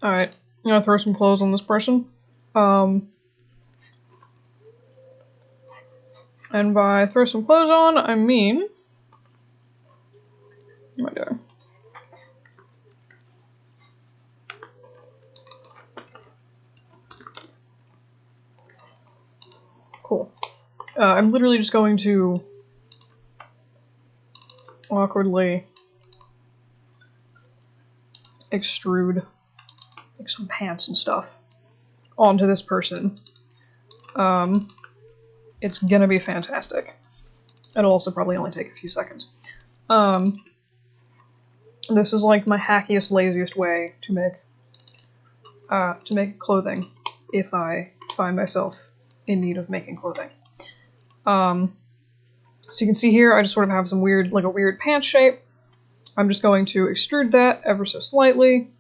Alright, I'm gonna throw some clothes on this person. And by throw some clothes on, I mean... What am I doing? Cool. I'm literally just going to awkwardly extrude like some pants and stuff onto this person. It's gonna be fantastic. It'll also probably only take a few seconds. This is like my hackiest, laziest way to make clothing if I find myself in need of making clothing. So you can see here I just sort of have some weird, like a weird pants shape. I'm just going to extrude that ever so slightly.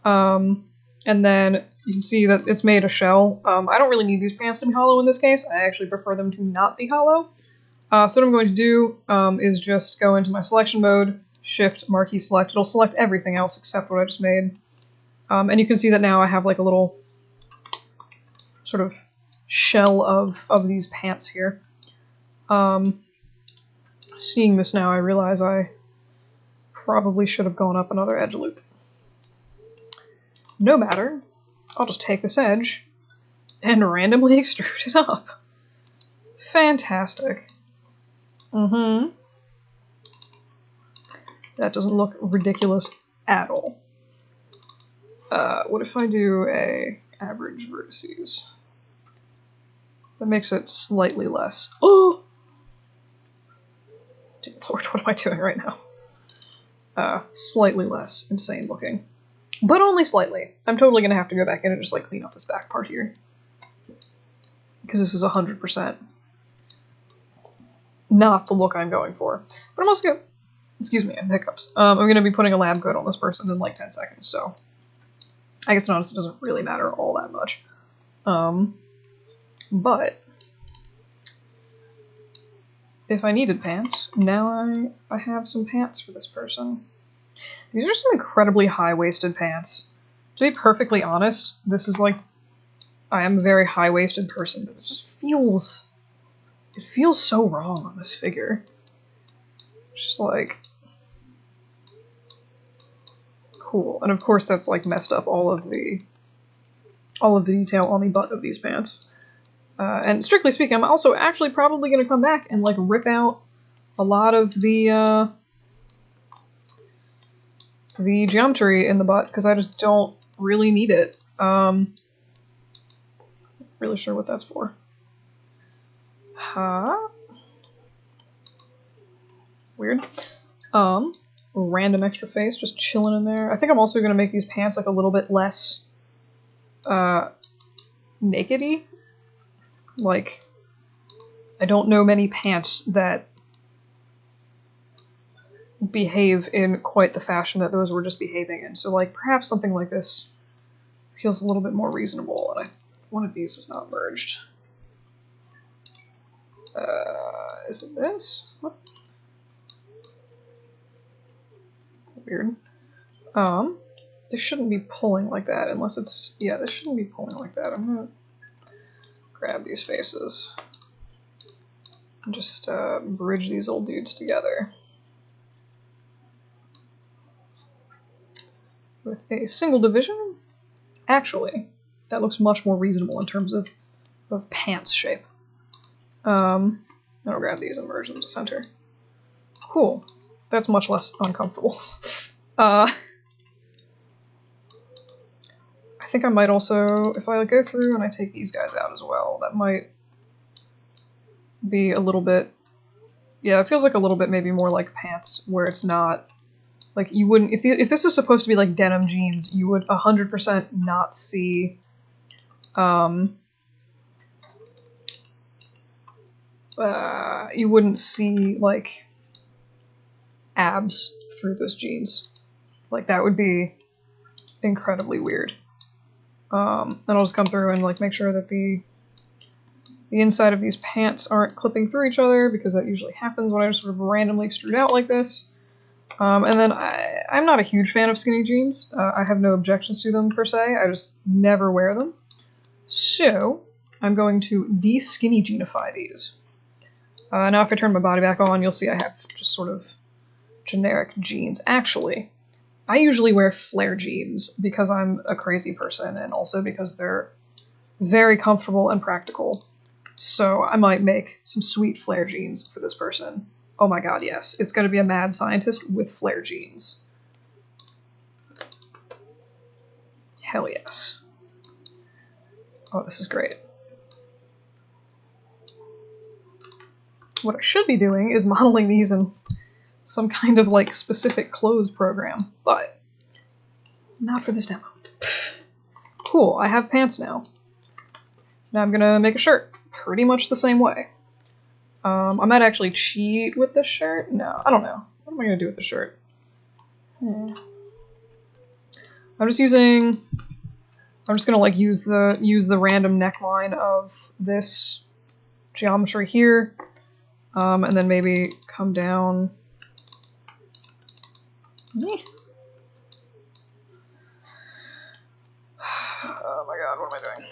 And then you can see that it's made a shell. I don't really need these pants to be hollow in this case. I actually prefer them to not be hollow. So what I'm going to do is just go into my selection mode, Shift, Marquee Select. It'll select everything else except what I just made. And you can see that now I have like a little sort of shell of these pants here. Seeing this now, I realize I probably should have gone up another edge loop. No matter, I'll just take this edge and randomly extrude it up. Fantastic. That doesn't look ridiculous at all. What if I do a average vertices? That makes it slightly less. Oh! Dear Lord, what am I doing right now? Slightly less insane looking. But only slightly. I'm totally gonna have to go back in and just like clean up this back part here. Because this is 100% not the look I'm going for. But I'm also gonna, excuse me, I have hiccups. I'm gonna be putting a lab coat on this person in like 10 seconds, so I guess honestly it doesn't really matter all that much. But if I needed pants, now I have some pants for this person. These are some incredibly high-waisted pants. To be perfectly honest, this is like, I am a very high-waisted person, but it just feels, it feels so wrong on this figure. It's just like, cool. And of course that's like messed up all of the detail on the butt of these pants. And strictly speaking, I'm also actually probably going to come back and like rip out a lot of the geometry in the butt because I just don't really need it. Not really sure what that's for. Weird. Random extra face just chilling in there. I think I'm also going to make these pants like a little bit less naked-y. Like, I don't know many pants that behave in quite the fashion that those were just behaving in. So, like, perhaps something like this feels a little bit more reasonable, and one of these is not merged. Is it this? What? Weird. This shouldn't be pulling like that unless it's, yeah, this shouldn't be pulling like that. I'm gonna grab these faces and just bridge these old dudes together with a single division. Actually, that looks much more reasonable in terms of pants shape. I'll grab these and merge them to center. Cool. That's much less uncomfortable. I think I might also, if I go through and I take these guys out as well, that might be a little bit, yeah, it feels like a little bit maybe more like pants, where it's not, like you wouldn't, if this is supposed to be like denim jeans, you would 100% not see, you wouldn't see like abs through those jeans. Like that would be incredibly weird. And I'll just come through and like make sure that the inside of these pants aren't clipping through each other, because that usually happens when I just sort of randomly extrude out like this. And then I'm not a huge fan of skinny jeans. I have no objections to them per se. I just never wear them. So I'm going to de-skinny jeanify these. Now if I turn my body back on, you'll see I have just sort of generic jeans. Actually, I usually wear flare jeans because I'm a crazy person and also because they're very comfortable and practical. So I might make some sweet flare jeans for this person. Oh my god, yes. It's going to be a mad scientist with flare jeans. Hell yes. Oh, this is great. What I should be doing is modeling these in some kind of like specific clothes program, but not for this demo. Cool, I have pants now. Now I'm gonna make a shirt pretty much the same way. I might actually cheat with this shirt. No, I don't know. What am I gonna do with the shirt? I'm just gonna like use the random neckline of this geometry here, and then maybe come down. Oh my god, what am I doing?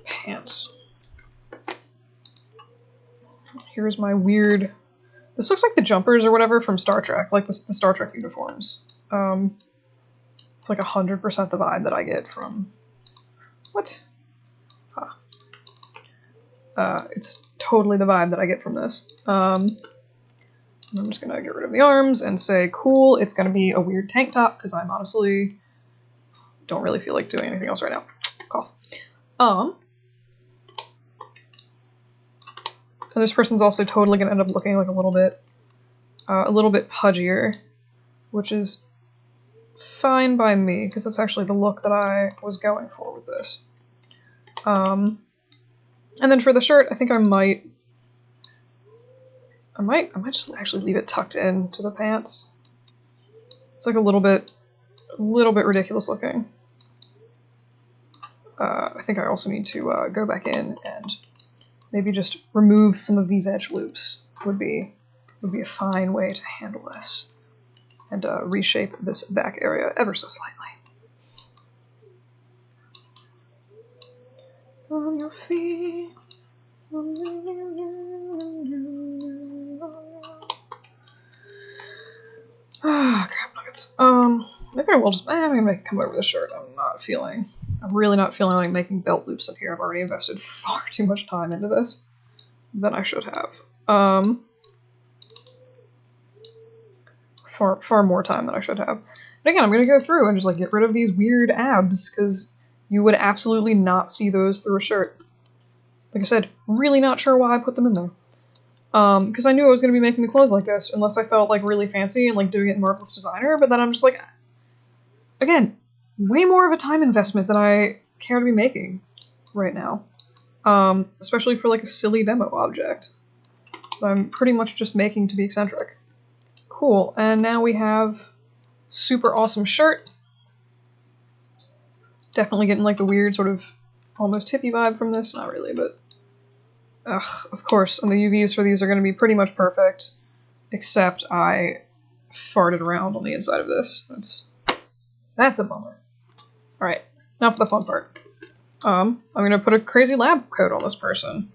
Pants. Here's my weird... This looks like the jumpers or whatever from Star Trek, like the Star Trek uniforms. It's like 100% the vibe that I get from... What? It's totally the vibe that I get from this. I'm just gonna get rid of the arms and say, cool, it's gonna be a weird tank top, because I'm honestly don't really feel like doing anything else right now. Cough. And this person's also totally gonna end up looking like a little bit pudgier, which is fine by me, because that's actually the look that I was going for with this. And then for the shirt, I think I might just actually leave it tucked into the pants. It's like a little bit ridiculous looking. I think I also need to go back in and maybe just remove some of these edge loops. Would be a fine way to handle this, and reshape this back area ever so slightly. On your feet. Ah, crap nuggets. Maybe I will just, I'm gonna make it come over the shirt. I'm really not feeling like making belt loops up here. I've already invested far too much time into this than I should have. Far more time than I should have. But again, I'm gonna go through and just like get rid of these weird abs, because you would absolutely not see those through a shirt. Like I said, really not sure why I put them in there. Because I knew I was going to be making the clothes like this, unless I felt like really fancy and like doing it in Marvelous Designer, but then I'm just like, again, way more of a time investment than I care to be making right now. Especially for like a silly demo object that I'm pretty much just making to be eccentric. Cool, and now we have super awesome shirt. Definitely getting like the weird sort of almost hippie vibe from this. Not really, but of course, and the UVs for these are going to be pretty much perfect, except I farted around on the inside of this. That's a bummer. Alright, now for the fun part. I'm going to put a crazy lab coat on this person.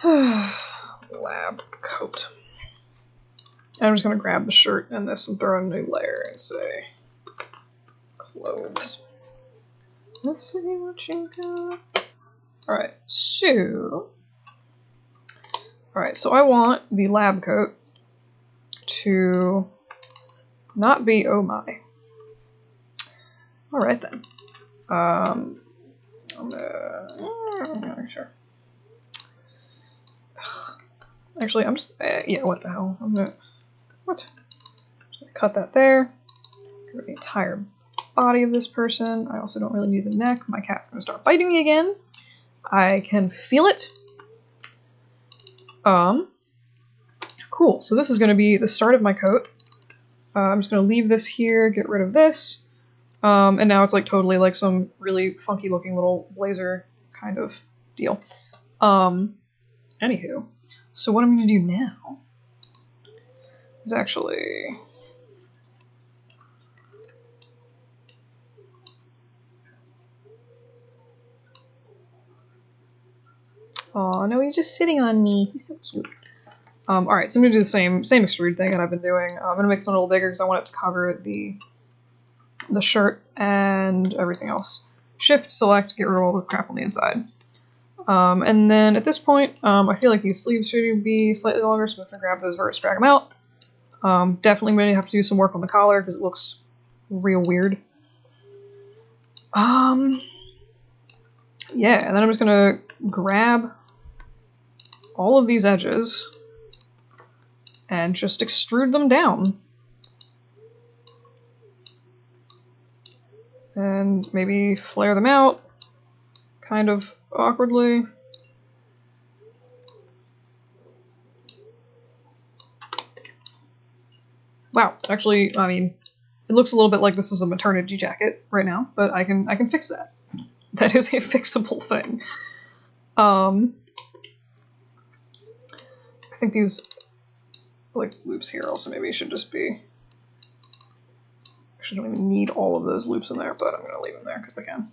Lab coat. And I'm just going to grab the shirt and this and throw in a new layer and say clothes. Let's see what you got. Alright, so I want the lab coat to not be oh my. Alright then. I'm not sure. Actually, I'm just yeah, what the hell? I'm gonna cut that there. Get rid of the entire body of this person. I also don't really need the neck. My cat's gonna start biting me again. I can feel it. Cool. So this is going to be the start of my coat. I'm just going to leave this here, get rid of this, and now it's like totally like some really funky looking little blazer kind of deal. Anywho, so what I'm going to do now is actually... Oh no, he's just sitting on me. He's so cute. Alright, so I'm gonna do the same extrude thing that I've been doing. I'm gonna make this one a little bigger because I want it to cover the shirt and everything else. Shift, select, get rid of all the crap on the inside. And then at this point, I feel like these sleeves should be slightly longer, so I'm gonna grab those first, drag them out. Definitely gonna have to do some work on the collar because it looks real weird. Yeah, and then I'm just gonna grab all of these edges and just extrude them down. And maybe flare them out, kind of awkwardly. Wow, actually, I mean, it looks a little bit like this is a maternity jacket right now, but I can fix that. That is a fixable thing. I think these like loops here also maybe should just be... Actually, I don't even need all of those loops in there, but I'm gonna leave them there because I can.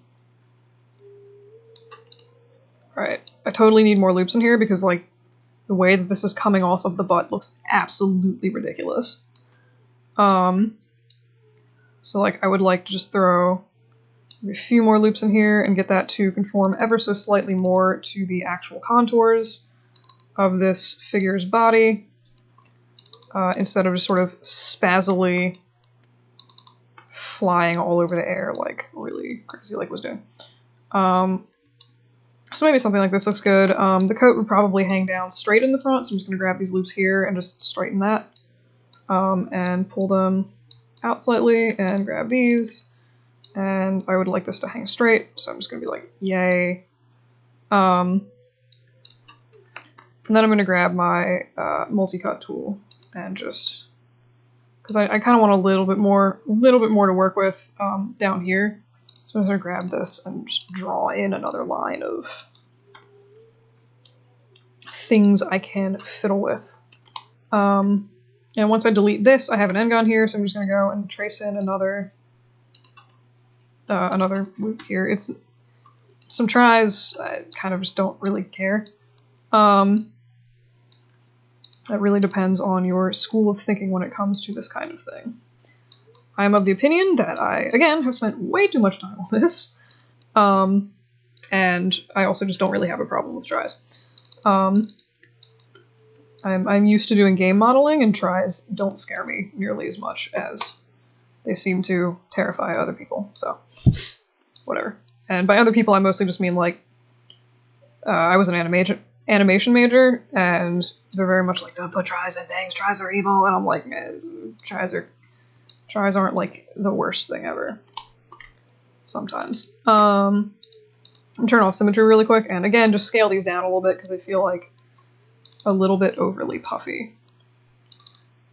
Alright, I totally need more loops in here because like the way that this is coming off of the butt looks absolutely ridiculous. So like I would like to just throw a few more loops in here and get that to conform ever so slightly more to the actual contours of this figure's body, instead of just sort of spazzily flying all over the air like really crazy like was doing. So maybe something like this looks good. The coat would probably hang down straight in the front, so I'm just going to grab these loops here and just straighten that. And pull them out slightly and grab these. And I would like this to hang straight, so I'm just going to be like, yay. And then I'm going to grab my multi-cut tool and just... Because I kind of want a little bit more to work with down here. So I'm just going to grab this and just draw in another line of things I can fiddle with. And once I delete this, I have an end gun here, so I'm just going to go and trace in another loop here. It's some tries, I kind of just don't really care. That really depends on your school of thinking when it comes to this kind of thing. I am of the opinion that I, again, have spent way too much time on this, and I also just don't really have a problem with tries. I'm used to doing game modeling, and tries don't scare me nearly as much as they seem to terrify other people, so whatever. And by other people, I mostly just mean, like, I was an animation major, and they're very much like, don't put tries in things, tries are evil, and I'm like, tries aren't, like, the worst thing ever. Sometimes. I'm turn off symmetry really quick, and again, just scale these down a little bit, because they feel like a little bit overly puffy.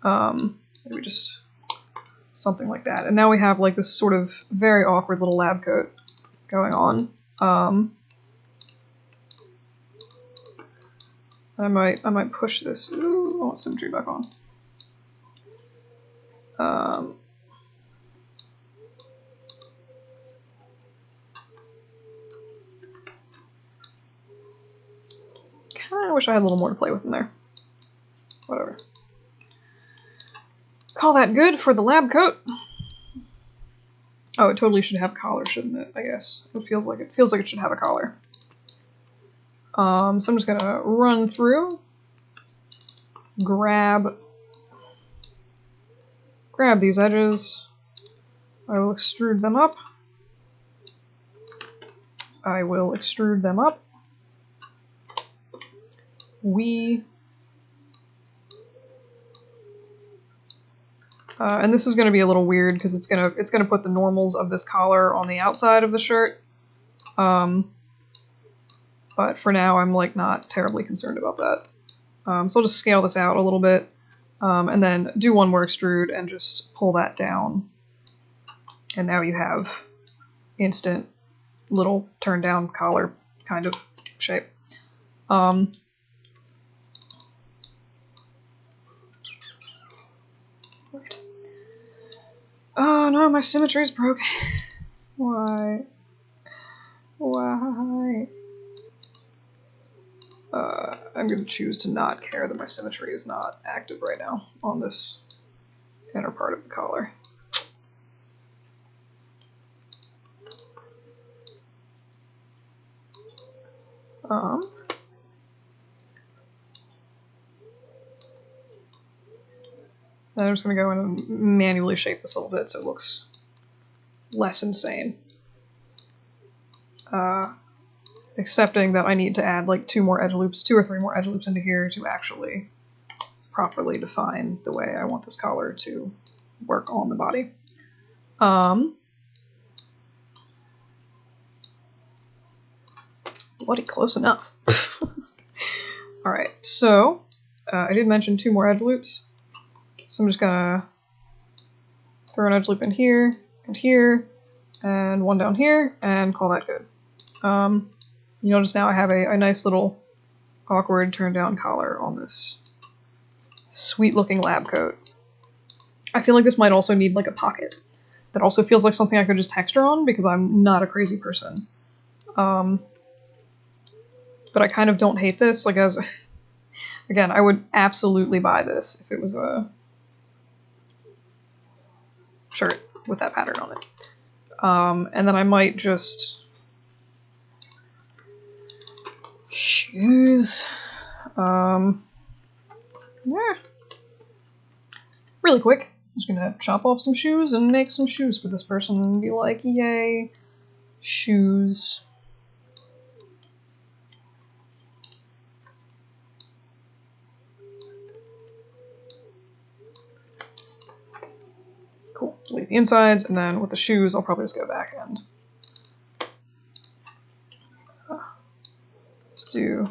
Maybe just something like that. And now we have like this sort of very awkward little lab coat going on. I might push this. Ooh, I want symmetry back on. Kinda wish I had a little more to play with in there. Whatever. Call that good for the lab coat. Oh, it totally should have a collar, shouldn't it? I guess. It feels like it should have a collar. So I'm just gonna run through, grab these edges. I will extrude them up. And this is going to be a little weird because it's gonna put the normals of this collar on the outside of the shirt. But for now, I'm like not terribly concerned about that. So I'll just scale this out a little bit, and then do one more extrude and just pull that down. And now you have instant little turn down collar kind of shape. Right. Oh no, my symmetry's broken. Why? Why? I'm gonna choose to not care that my symmetry is not active right now on this inner part of the collar. Then I'm just gonna go in and manually shape this a little bit so it looks less insane. Accepting that I need to add like 2 or 3 more edge loops into here to actually properly define the way I want this collar to work on the body. Bloody close enough. Alright, so I did mention 2 more edge loops. So I'm just gonna throw an edge loop in here, and 1 down here, and call that good. You notice now I have a nice little awkward turn down collar on this sweet looking lab coat. I feel like this might also need like a pocket. That also feels like something I could just texture on because I'm not a crazy person. But I kind of don't hate this. Like as again, I would absolutely buy this if it was a shirt with that pattern on it. And then I might just shoes. Yeah. Really quick. I'm just gonna chop off some shoes and make some shoes for this person and be like, yay, shoes. Cool. Delete the insides, and then with the shoes, I'll probably just go back and let's give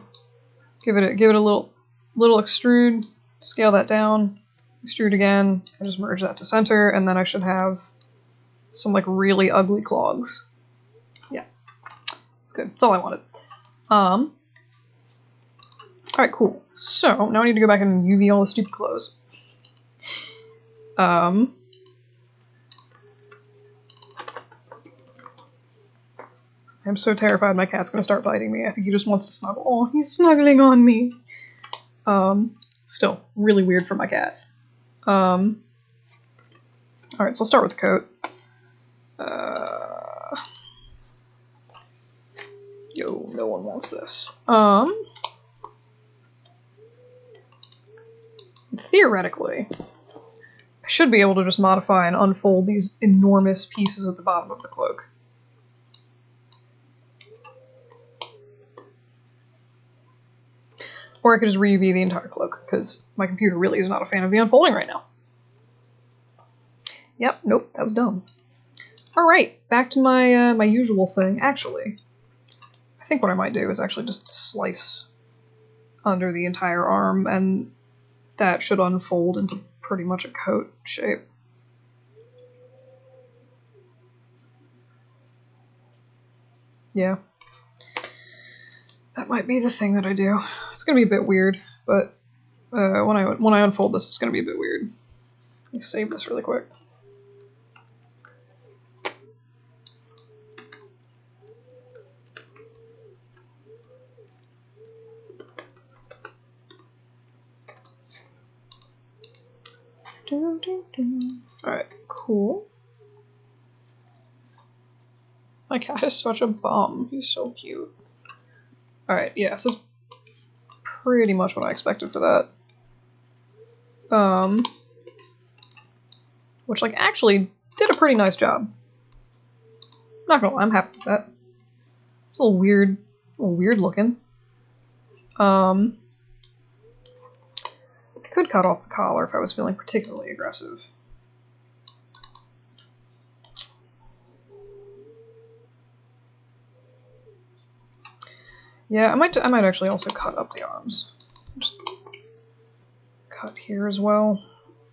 it a little extrude, scale that down, extrude again, and just merge that to center, and then I should have some like really ugly clogs. Yeah, that's good. That's all I wanted. All right, cool. So now I need to go back and UV all the stupid clothes. I'm so terrified my cat's gonna start biting me. I think he just wants to snuggle. Oh, he's snuggling on me. Still, really weird for my cat. Alright, so I'll start with the coat. Yo, no one wants this. Theoretically, I should be able to just modify and unfold these enormous pieces at the bottom of the cloak. Or I could just re-UV the entire cloak, because my computer really is not a fan of the unfolding right now. Yep, nope, that was dumb. Alright, back to my my usual thing. Actually, I think what I might do is actually just slice under the entire arm, and that should unfold into pretty much a coat shape. Yeah. That might be the thing that I do. It's gonna be a bit weird, but when I unfold this, it's gonna be a bit weird. Let me save this really quick. Alright, cool. My cat is such a bum. He's so cute. Alright, yeah, this is pretty much what I expected for that. Which, like, actually did a pretty nice job. Not gonna lie, I'm happy with that. It's a little weird looking. I could cut off the collar if I was feeling particularly aggressive. Yeah, I might actually also cut up the arms. Just cut here as well.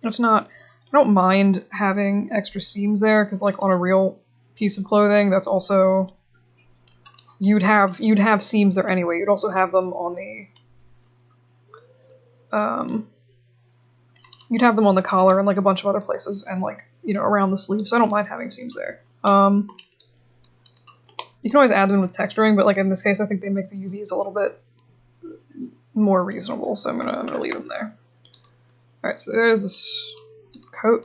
It's not. I don't mind having extra seams there because, like, on a real piece of clothing, that's also you'd have seams there anyway. You'd also have them on the you'd have them on the collar and like a bunch of other places, and like, you know, around the sleeves. I don't mind having seams there. You can always add them with texturing, but like in this case, I think they make the UVs a little bit more reasonable, so I'm gonna leave them there. All right, so there's this coat.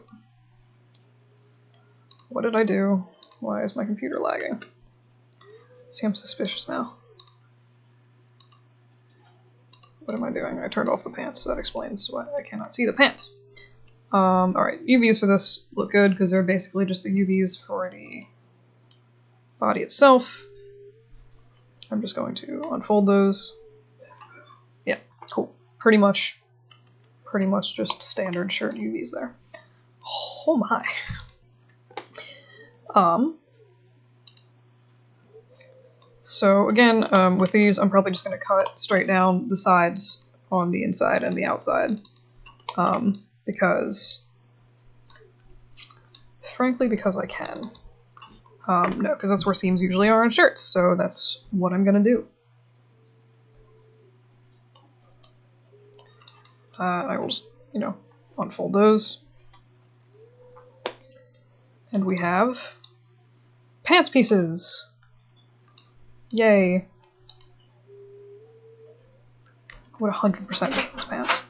What did I do? Why is my computer lagging? See, I'm suspicious now. What am I doing? I turned off the pants. That explains why I cannot see the pants. Alright, UVs for this look good because they're basically just the UVs for the body itself. I'm just going to unfold those. Yeah, cool. Pretty much just standard shirt UVs there. Oh my. So again, with these, I'm probably just going to cut straight down the sides on the inside and the outside, frankly, because I can. No, because that's where seams usually are on shirts, so that's what I'm going to do. I will just, you know, unfold those. And we have pants pieces! Yay. I would 100% make those pants.